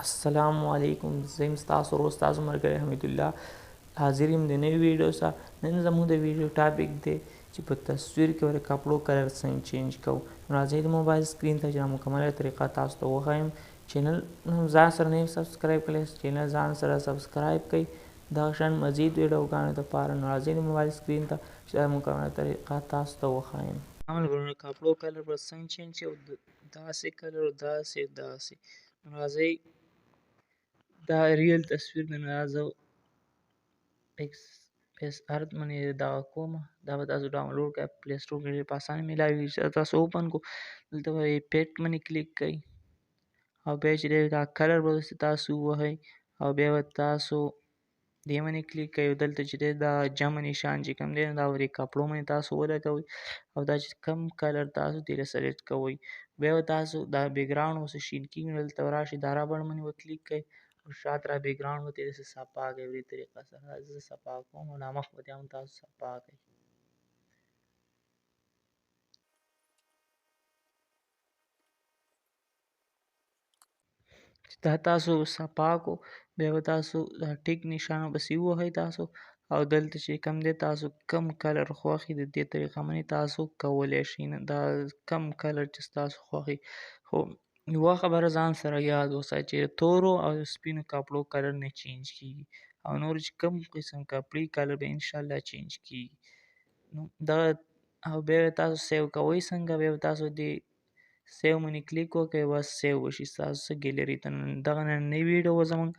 السلام علیکم. زه یم ستاسو ورور ستاسو ملګری حمید الله حاضر یم د نوې ویډیو سره. نن زموږ د ویډیو ټاپک دی چې په تصویر کې ور کپړو کلر څنګه چینج کوو. راځئ د موبایل سکرین ته چې مکمله طریقه تاسو ته وښایم. چینل ځان سره نه سبسکرایب کړئ، چینل ځان سره سبسکرایب کړئ. دغه شان مزید ویډیوګانو دپاره نو راځئ د موبایل سکرین ته چې دا مکمله طریقه تاسو ته وښایم. ملګرو کپړو کلر به څنګه چینج کوو، داسې کلر داسې راځئ دا ریل تصویر دی. نو دا زه ایکس ار باندې دغه کوم، دا به تاسو ډاونلوډ کړئ په پلی سټور کې په اسانه میلاویږي. تاسو اوپن کو، دلته به افیکټ باندې کلیک کړئ او بیا چې دی دا کلر به تاسو ووهئ او بیا به تاسو دې باندې کلیک کړئ او دلته چې دی دا جمع نشان چې کوم دی دا ورې کپړو باندې تاسو ولګوئ او دا چې کوم کلر تاسو دې سلیکټ کوئ بیا به تاسو دا بیکګراوند اوس شین کینګ دلته راشي دا رابر باندې وکلیک کړئ او شاته را بیکګراوند به ترې صفا کړئ په دې طریقه سره. زه صفا کوم او نامخ به هم تاسو صفا کړئ. دا تاسو صفا کو بیا به تاسو دا ټیک نشان پسې ووهئ تاسو او دلته چې کوم دی تاسو کم کلر خوښ د دې طریقه باندې تاسو کولی شئ. دا کم کلر چې ستاسو خوښ خو یوه خبره ځان سره یاد وساتئ چې تورو او سپینو کپړو کلر نه چینج کیږي او نور چې کوم قسم کپړې کلر به انشاءالله چینج کیږي. نو دغه او بیا تاسو سیو کوئ څنګه، بیا تاسو دې سیو باندې کلیک وکړئ، بس سیو وشي ستاسو ګیلري ته. دغه نننۍ ویډیو زموږ